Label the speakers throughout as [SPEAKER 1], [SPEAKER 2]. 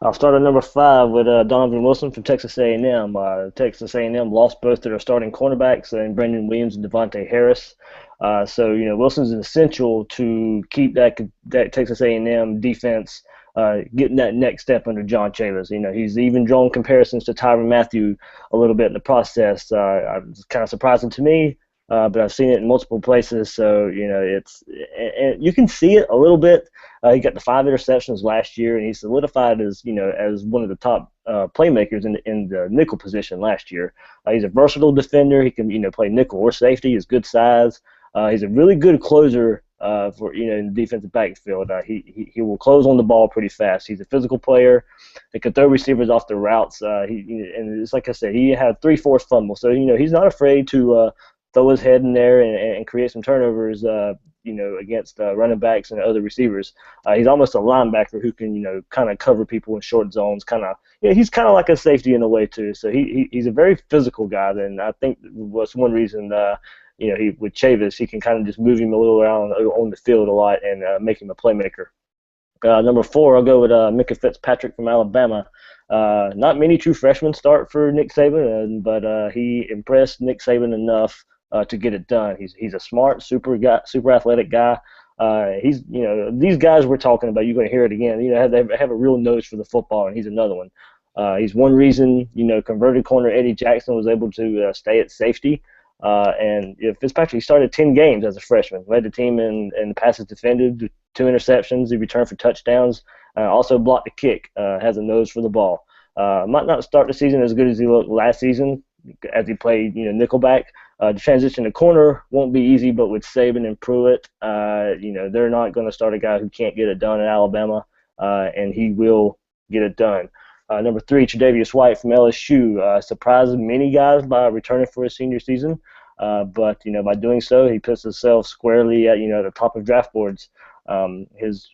[SPEAKER 1] I'll start at number 5 with Donovan Wilson from Texas A&M. Texas A&M lost both their starting cornerbacks, and Brandon Williams and Devontae Harris. So Wilson's essential to keep that Texas A&M defense getting that next step under John Chavis. He's even drawn comparisons to Tyrann Mathieu a little bit in the process. It's kind of surprising to me, but I've seen it in multiple places. So and you can see it a little bit. He got the 5 interceptions last year, and he solidified as one of the top playmakers in the nickel position last year. He's a versatile defender. He can play nickel or safety. He's good size. He's a really good closer for in the defensive backfield. He will close on the ball pretty fast. He's a physical player. He can throw receivers off the routes. And it's like I said, he had 3 forced fumbles, so he's not afraid to throw his head in there and create some turnovers. Against running backs and other receivers. He's almost a linebacker who can kind of cover people in short zones. He's kind of like a safety in a way too. So he's a very physical guy. And I think was one reason. With Chavis, he can kind of just move him a little around on the field a lot and make him a playmaker. Number 4, I'll go with Micah Fitzpatrick from Alabama. Not many true freshmen start for Nick Saban, but he impressed Nick Saban enough to get it done. He's a smart, super athletic guy. These guys we're talking about, you're going to hear it again. They have a real nose for the football, and he's another one. He's one reason converted corner Eddie Jackson was able to stay at safety. And Fitzpatrick started 10 games as a freshman, led the team in passes defended, 2 interceptions. He returned for touchdowns, also blocked a kick, has a nose for the ball. Might not start the season as good as he looked last season as he played nickelback. The transition to corner won't be easy, but with Saban and Pruitt, they're not going to start a guy who can't get it done in Alabama, and he will get it done. Number 3, Tre'Davious White from LSU surprised many guys by returning for his senior season, but by doing so, he puts himself squarely at the top of draft boards. His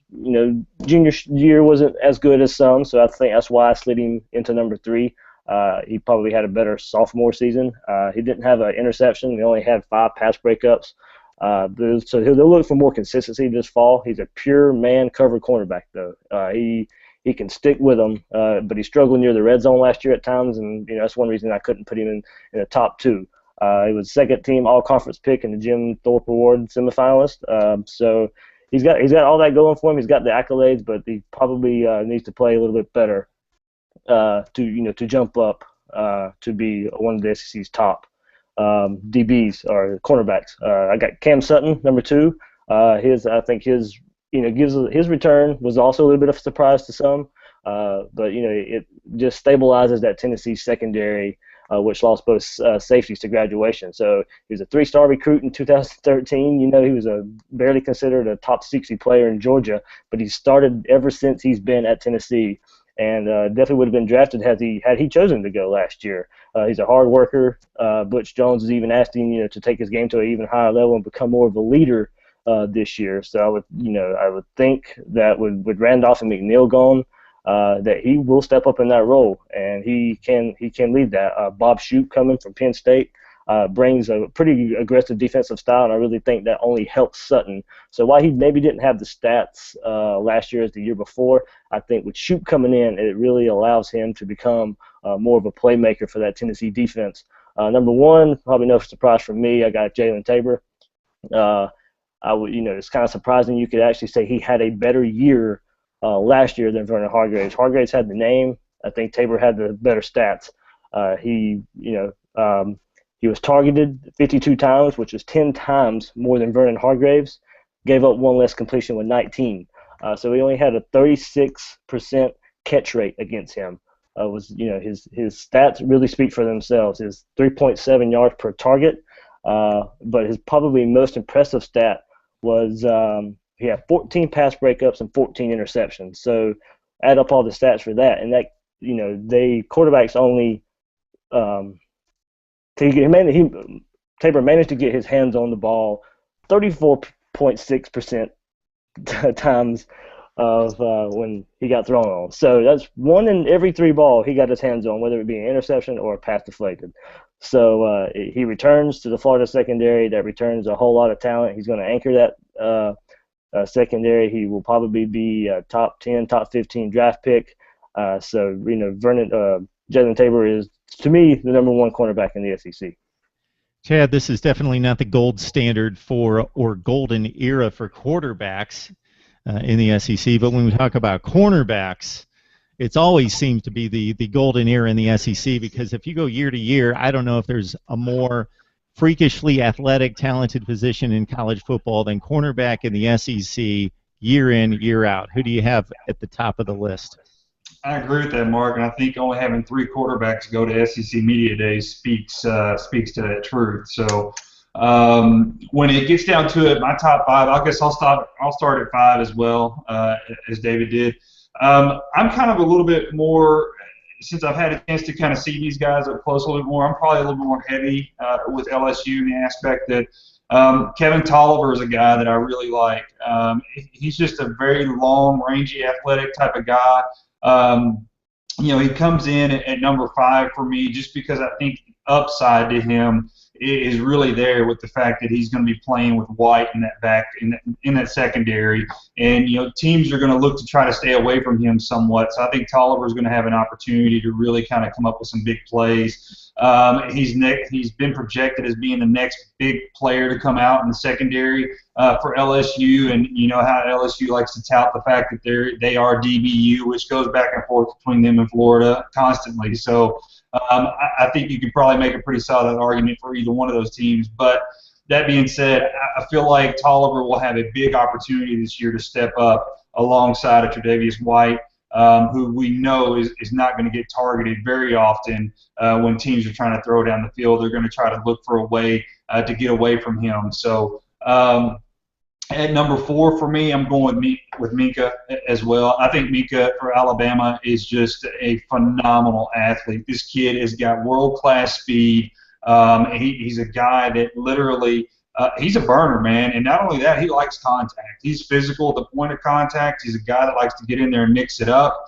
[SPEAKER 1] junior year wasn't as good as some, so I think that's why I slid him into number 3. He probably had a better sophomore season. He didn't have an interception. He only had 5 pass breakups. So he'll look for more consistency this fall. He's a pure man cover cornerback, though. He can stick with them, but he struggled near the red zone last year at times, and that's one reason I couldn't put him in the top 2. He was second-team all-conference pick in the Jim Thorpe Award semifinalist. So he's got all that going for him. He's got the accolades, but he probably needs to play a little bit better to jump up to be one of the SEC's top DBs or cornerbacks. I got Cam Sutton, number 2. I think his return was also a little bit of a surprise to some, but it just stabilizes that Tennessee secondary, which lost both safeties to graduation. So he was a 3-star recruit in 2013. He was barely considered a top 60 player in Georgia, but he started ever since he's been at Tennessee, and definitely would have been drafted had he chosen to go last year. He's a hard worker. Butch Jones has even asked him to take his game to an even higher level and become more of a leader this year. So I would think that with Randolph and McNeil gone, that he will step up in that role, and he can lead that. Bob Shoop coming from Penn State brings a pretty aggressive defensive style, and I really think that only helps Sutton. So while he maybe didn't have the stats last year as the year before, I think with Shoop coming in, it really allows him to become more of a playmaker for that Tennessee defense. Number 1, probably no surprise from me, I got Jalen Tabor. It's kind of surprising you could actually say he had a better year last year than Vernon Hargraves. Hargraves had the name. I think Tabor had the better stats. He was targeted 52 times, which is 10 times more than Vernon Hargraves. Gave up 1 less completion with 19. So he only had a 36% catch rate against him. His stats really speak for themselves. His 3.7 yards per target, but his probably most impressive stat was he had 14 pass breakups and 14 interceptions. So add up all the stats for that, and that quarterbacks only Tabor managed to get his hands on the ball 34.6% times of when he got thrown on. So that's 1 in every 3 ball he got his hands on, whether it be an interception or a pass deflected. So he returns to the Florida secondary. That returns a whole lot of talent. He's going to anchor that secondary. He will probably be a top 10, top 15 draft pick. So Jalen Tabor is, to me, the number one cornerback in the SEC.
[SPEAKER 2] Chad, this is definitely not the gold standard for or golden era for quarterbacks in the SEC, but when we talk about cornerbacks, it's always seems to be the golden era in the SEC, because if you go year to year, I don't know if there's a more freakishly athletic, talented position in college football than cornerback in the SEC year in, year out. Who do you have at the top of the list?
[SPEAKER 3] I agree with that, Mark, and I think only having 3 quarterbacks go to SEC Media Days speaks to that truth. So when it gets down to it, my top 5, I guess I'll start at 5 as well, as David did. I'm kind of a little bit more, since I've had a chance to kind of see these guys up close a little bit more, I'm probably a little bit more heavy with LSU in the aspect that Kevin Tolliver is a guy that I really like. He's just a very long, rangy, athletic type of guy. He comes in at number 5 for me just because I think the upside to him is really there with the fact that he's going to be playing with White in that back in that secondary, and teams are going to look to try to stay away from him somewhat. So I think Tolliver is going to have an opportunity to really kind of come up with some big plays. He's been projected as being the next big player to come out in the secondary for LSU, and you know how LSU likes to tout the fact that they are DBU, which goes back and forth between them and Florida constantly. So I think you could probably make a pretty solid argument for either one of those teams. But that being said, I feel like Tolliver will have a big opportunity this year to step up alongside of Tre'Davious White, who we know is not going to get targeted very often when teams are trying to throw down the field. They're going to try to look for a way to get away from him. So at number 4 for me, I'm going with Minka as well. I think Minka for Alabama is just a phenomenal athlete. This kid has got world-class speed. He's a guy that literally he's a burner, man. And not only that, he likes contact. He's physical at the point of contact. He's a guy that likes to get in there and mix it up.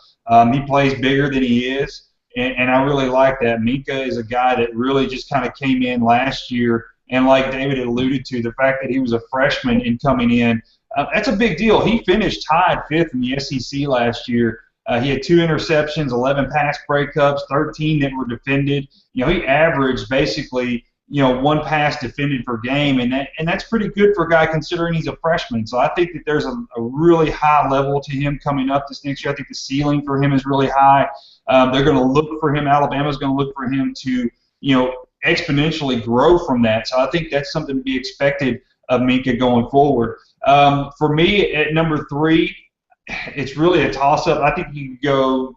[SPEAKER 3] He plays bigger than he is, and I really like that. Minka is a guy that really just kind of came in last year. And like David had alluded to, the fact that he was a freshman and coming in, that's a big deal. He finished tied 5th in the SEC last year. He had 2 interceptions, 11 pass breakups, 13 that were defended. He averaged basically 1 pass defended per game, and that's pretty good for a guy considering he's a freshman. So I think that there's a really high level to him coming up this next year. I think the ceiling for him is really high. They're going to look for him. Alabama's going to look for him to exponentially grow from that. So I think that's something to be expected of Minka going forward. For me, at number 3, it's really a toss-up. I think you could go,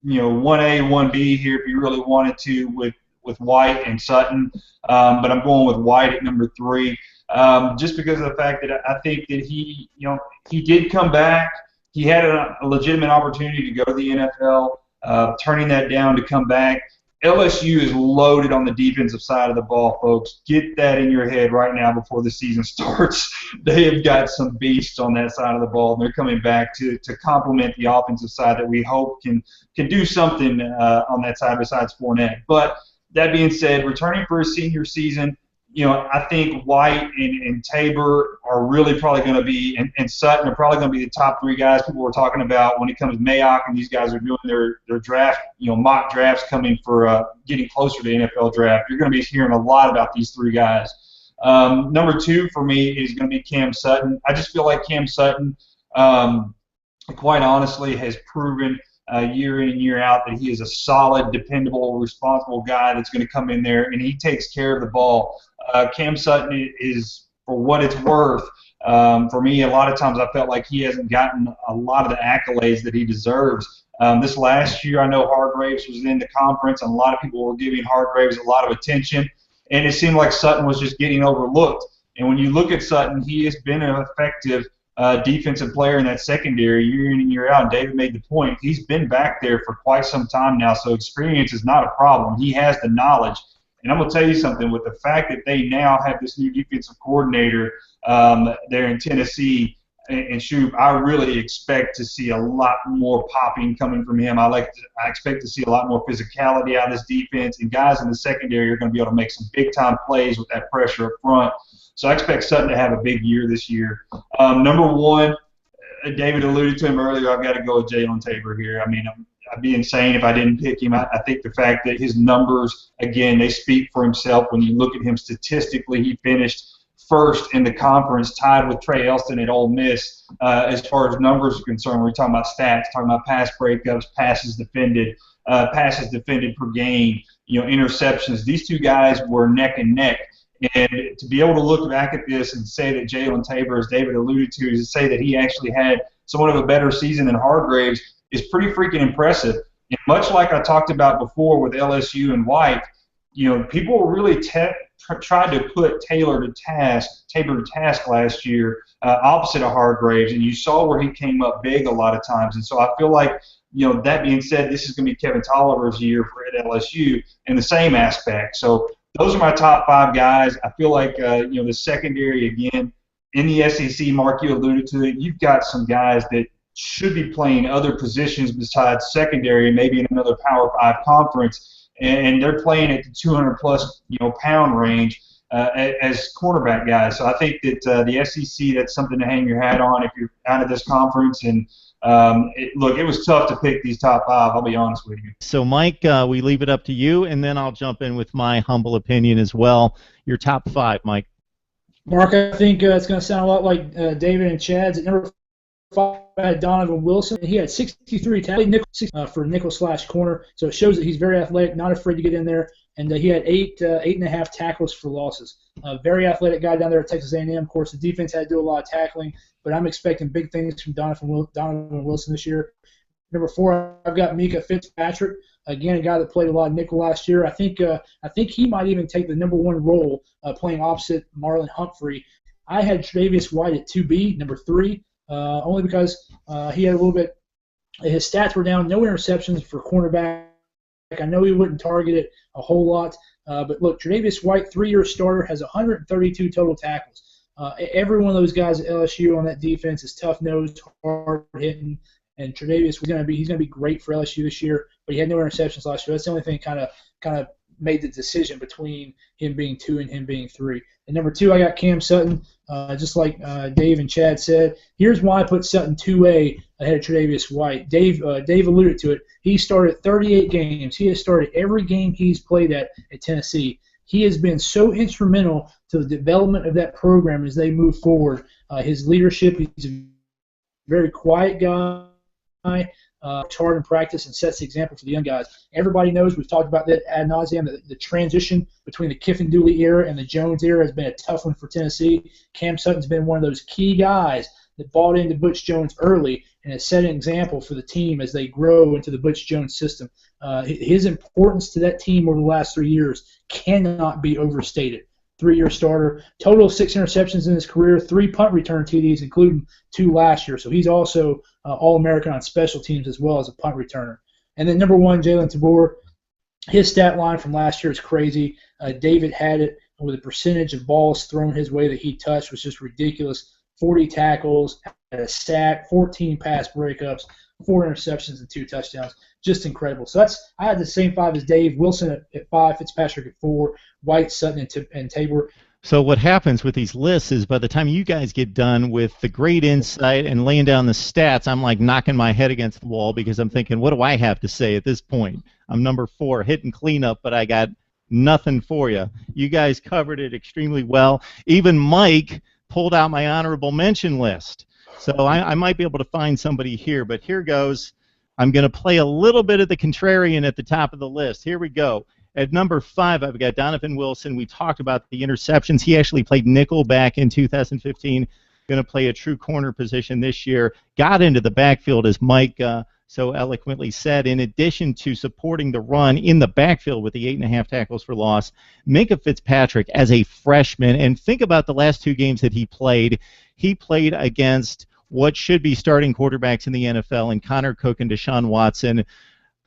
[SPEAKER 3] 1A, 1B here if you really wanted to with White and Sutton. But I'm going with White at number 3, just because of the fact that I think that he did come back. He had a legitimate opportunity to go to the NFL, turning that down to come back. LSU is loaded on the defensive side of the ball, folks. Get that in your head right now before the season starts. They have got some beasts on that side of the ball, and they're coming back to complement the offensive side that we hope can do something on that side besides Fournette. But that being said, returning for his senior season, I think White and Tabor are really probably going to be, and Sutton are probably going to be the top 3 guys people were talking about when it comes to Mayock, and these guys are doing their draft, mock drafts coming for getting closer to the NFL draft. You're going to be hearing a lot about these 3 guys. Number 2 for me is going to be Cam Sutton. I just feel like Cam Sutton, quite honestly, has proven year in and year out that he is a solid, dependable, responsible guy that's going to come in there and he takes care of the ball. Cam Sutton is, for what it's worth, for me, a lot of times I felt like he hasn't gotten a lot of the accolades that he deserves. This last year, I know Hargraves was in the conference, and a lot of people were giving Hargraves a lot of attention, and it seemed like Sutton was just getting overlooked. And when you look at Sutton, he has been an effective defensive player in that secondary year in and year out. And David made the point. He's been back there for quite some time now, so experience is not a problem. He has the knowledge. And I'm going to tell you something, with the fact that they now have this new defensive coordinator there in Tennessee, and shoot, I really expect to see a lot more popping coming from him. I expect to see a lot more physicality out of this defense, and guys in the secondary are going to be able to make some big-time plays with that pressure up front. So I expect Sutton to have a big year this year. Number 1, David alluded to him earlier, I've got to go with Jalen Tabor here. I mean, I'd be insane if I didn't pick him. I think the fact that his numbers, again, they speak for himself. When you look at him statistically, he finished first in the conference, tied with Trey Elston at Ole Miss as far as numbers are concerned. We're talking about stats, talking about pass breakups, passes defended per game, interceptions. These two guys were neck and neck. And to be able to look back at this and say that Jalen Tabor, as David alluded to, to say that he actually had somewhat of a better season than Hargraves is pretty freaking impressive. And much like I talked about before with LSU and White, people really tried to put Tabor to task last year, opposite of Hargraves, and you saw where he came up big a lot of times. And so I feel like, that being said, this is going to be Kevin Tolliver's year at LSU in the same aspect. So those are my top 5 guys. I feel like, the secondary, again, in the SEC, Mark, you alluded to it, you've got some guys that should be playing other positions besides secondary, maybe in another Power 5 conference, and they're playing at the 200-plus pound range as cornerback guys. So I think that the SEC, that's something to hang your hat on if you're out of this conference. And it was tough to pick these top 5, I'll be honest with you.
[SPEAKER 2] So, Mike, we leave it up to you, and then I'll jump in with my humble opinion as well. Your top 5, Mike.
[SPEAKER 4] Mark, I think it's going to sound a lot like David and Chad's. At number 5, I had Donovan Wilson. He had 63 tackles for nickel/corner, so it shows that he's very athletic, not afraid to get in there. And he had 8.5 tackles for losses. Very athletic guy down there at Texas A&M. Of course, the defense had to do a lot of tackling, but I'm expecting big things from Donovan Wilson this year. Number 4, I've got Micah Fitzpatrick. Again, a guy that played a lot of nickel last year. I think he might even take the number 1 role playing opposite Marlon Humphrey. I had Tre'Davious White at 2B, number 3, only because he had a little bit. His stats were down. No interceptions for cornerback. I know he wouldn't target it a whole lot, but look, Tre'Davious White, 3-year starter, has 132 total tackles. Every one of those guys at LSU on that defense is tough-nosed, hard-hitting, and Tre'Davious he's going to be great for LSU this year. But he had no interceptions last year. That's the only thing kind of made the decision between him being 2 and him being 3. And number 2, I got Cam Sutton. Just like Dave and Chad said, here's why I put Sutton 2A ahead of Tre'Davious White. Dave alluded to it. He started 38 games. He has started every game he's played at Tennessee. He has been so instrumental to the development of that program as they move forward. His leadership, he's a very quiet guy. Works hard in practice and sets the example for the young guys. Everybody knows, we've talked about that ad nauseum, that the transition between the Kiffin Dooley era and the Jones era has been a tough one for Tennessee. Cam Sutton's been one of those key guys that bought into Butch Jones early and has set an example for the team as they grow into the Butch Jones system. His importance to that team over the last 3 years cannot be overstated. 3-year starter, total of 6 interceptions in his career, 3 punt return TDs, including 2 last year. So he's also All-American on special teams as well as a punt returner. And then number 1, Jalen Tabor. His stat line from last year is crazy. David had it with a percentage of balls thrown his way that he touched was just ridiculous. 40 tackles, had a sack, 14 pass breakups, 4 interceptions, and 2 touchdowns. Just incredible. So I had the same 5 as Dave. Wilson at 5, Fitzpatrick at 4, White, Sutton, and Tabor.
[SPEAKER 2] So what happens with these lists is by the time you guys get done with the great insight and laying down the stats, I'm like knocking my head against the wall because I'm thinking, what do I have to say at this point? I'm number 4, hitting cleanup, but I got nothing for you. You guys covered it extremely well. Even Mike pulled out my honorable mention list. So I might be able to find somebody here, but here goes. I'm going to play a little bit of the contrarian at the top of the list. Here we go. At number 5, I've got Donovan Wilson. We talked about the interceptions. He actually played nickel back in 2015. Going to play a true corner position this year. Got into the backfield, as Mike so eloquently said. In addition to supporting the run in the backfield with the 8.5 tackles for loss, Micah Fitzpatrick as a freshman. And think about the last 2 games that he played. He played against what should be starting quarterbacks in the NFL, and Connor Cook and Deshaun Watson.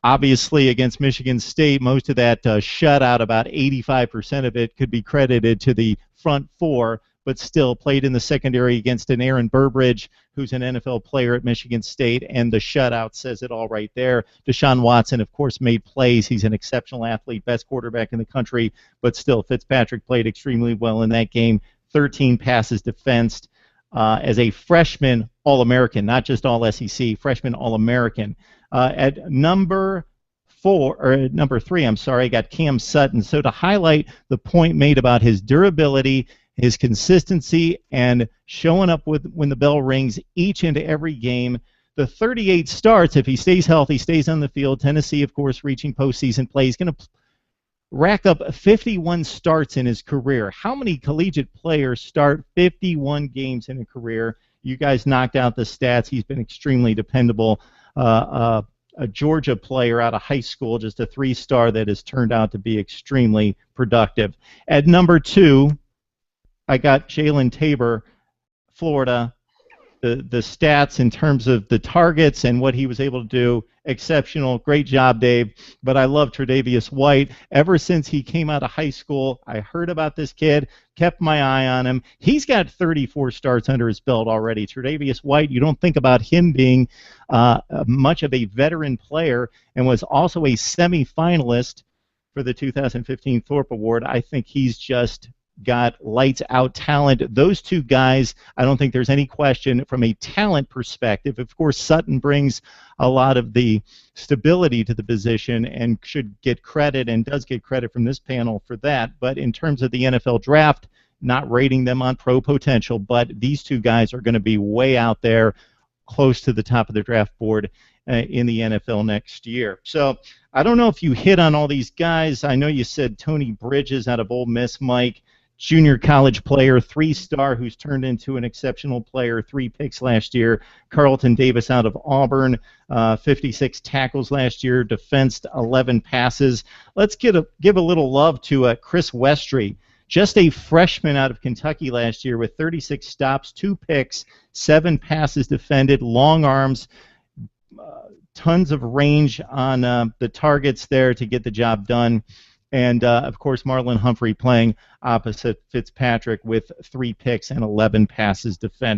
[SPEAKER 2] Obviously, against Michigan State, most of that shutout, about 85% of it, could be credited to the front 4, but still played in the secondary against an Aaron Burbridge, who's an NFL player at Michigan State, and the shutout says it all right there. Deshaun Watson, of course, made plays. He's an exceptional athlete, best quarterback in the country, but still, Fitzpatrick played extremely well in that game. 13 passes defensed. As a freshman All-American, not just All-SEC, freshman All-American. At number three, I got Cam Sutton. So to highlight the point made about his durability, his consistency, and showing up when the bell rings each and every game. The 38 starts, if he stays healthy, stays on the field. Tennessee, of course, reaching postseason play. He's going to rack up 51 starts in his career. How many collegiate players start 51 games in a career? You guys knocked out the stats. He's been extremely dependable. A Georgia player out of high school, just a 3-star that has turned out to be extremely productive. At number 2, I got Jalen Tabor, Florida. The stats in terms of the targets and what he was able to do, exceptional. Great job, Dave. But I love Tre'Davious White. Ever since he came out of high school, I heard about this kid, kept my eye on him. He's got 34 starts under his belt already. Tre'Davious White, you don't think about him being much of a veteran player, and was also a semifinalist for the 2015 Thorpe Award. I think he's just got lights out talent. Those two guys, I don't think there's any question from a talent perspective. Of course, Sutton brings a lot of the stability to the position and should get credit, and does get credit from this panel for that. But in terms of the NFL draft, not rating them on pro potential, but these two guys are going to be way out there, close to the top of the draft board in the NFL next year. So I don't know if you hit on all these guys. I know you said Tony Bridges out of Ole Miss, Mike. Junior college player, 3-star, who's turned into an exceptional player, 3 picks last year. Carlton Davis out of Auburn, 56 tackles last year, defensed 11 passes. Let's give a little love to Chris Westry, just a freshman out of Kentucky last year with 36 stops, 2 picks, 7 passes defended, long arms, tons of range on the targets there to get the job done. And, of course, Marlon Humphrey playing opposite Fitzpatrick with 3 picks and 11 passes defended.